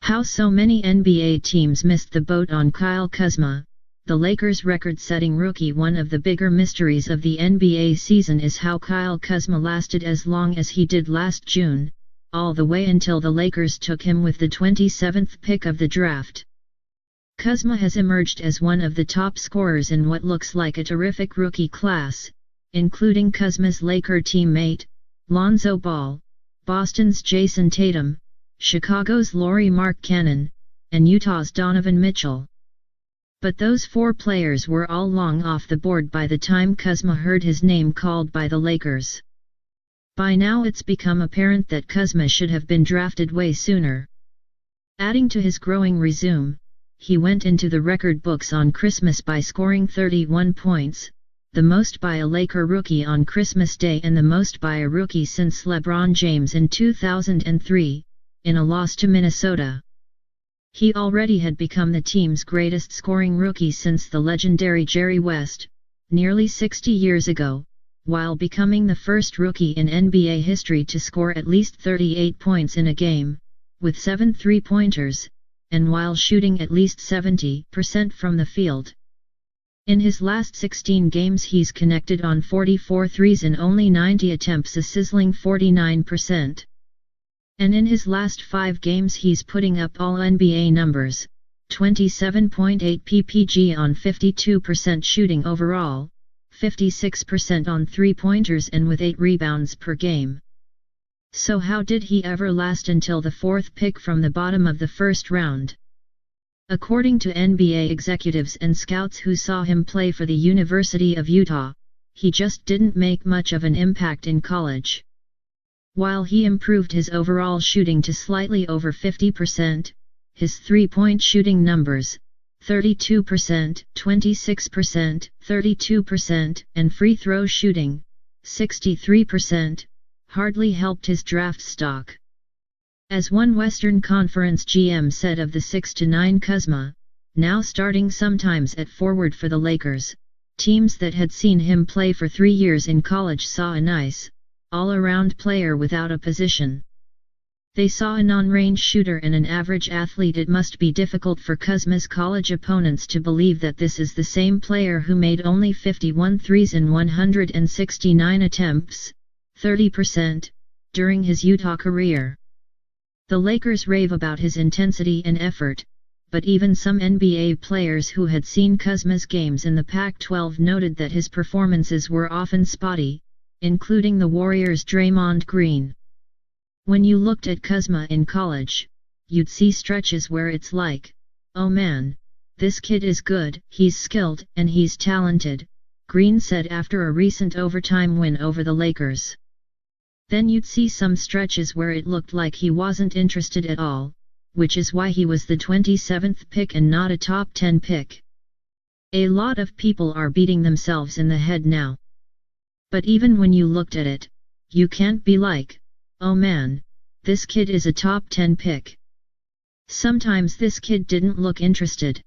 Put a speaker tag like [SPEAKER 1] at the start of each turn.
[SPEAKER 1] How so many NBA teams missed the boat on Kyle Kuzma, the Lakers' record-setting rookie. One of the bigger mysteries of the NBA season is how Kyle Kuzma lasted as long as he did last June, all the way until the Lakers took him with the 27th pick of the draft. Kuzma has emerged as one of the top scorers in what looks like a terrific rookie class, including Kuzma's Laker teammate, Lonzo Ball, Boston's Jason Tatum, Chicago's Lauri Markkanen, and Utah's Donovan Mitchell. But those four players were all long off the board by the time Kuzma heard his name called by the Lakers. By now it's become apparent that Kuzma should have been drafted way sooner. Adding to his growing resume, he went into the record books on Christmas by scoring 31 points, the most by a Laker rookie on Christmas Day and the most by a rookie since LeBron James in 2003, in a loss to Minnesota. He already had become the team's greatest scoring rookie since the legendary Jerry West, nearly 60 years ago, while becoming the first rookie in NBA history to score at least 38 points in a game, with 7 three-pointers, and while shooting at least 70% from the field. In his last 16 games he's connected on 44 threes in only 90 attempts, a sizzling 49%. And in his last 5 games he's putting up all NBA numbers, 27.8 ppg on 52% shooting overall, 56% on three-pointers and with 8 rebounds per game. So how did he ever last until the 4th pick from the bottom of the first round? According to NBA executives and scouts who saw him play for the University of Utah, he just didn't make much of an impact in college. While he improved his overall shooting to slightly over 50%, his three-point shooting numbers, 32%, 26%, 32%, and free throw shooting, 63%, hardly helped his draft stock. As one Western Conference GM said of the 6'9" Kuzma, now starting sometimes at forward for the Lakers, teams that had seen him play for 3 years in college saw a nice, all-around player without a position. They saw a non-range shooter and an average athlete. It must be difficult for Kuzma's college opponents to believe that this is the same player who made only 51 threes in 169 attempts, 30%, during his Utah career. The Lakers rave about his intensity and effort, but even some NBA players who had seen Kuzma's games in the Pac-12 noted that his performances were often spotty, including the Warriors' Draymond Green. When you looked at Kuzma in college, you'd see stretches where it's like, oh man, this kid is good, he's skilled, and he's talented, Green said after a recent overtime win over the Lakers. Then you'd see some stretches where it looked like he wasn't interested at all, which is why he was the 27th pick and not a top 10 pick. A lot of people are beating themselves in the head now. But even when you looked at it, you can't be like, oh man, this kid is a top 10 pick. Sometimes this kid didn't look interested.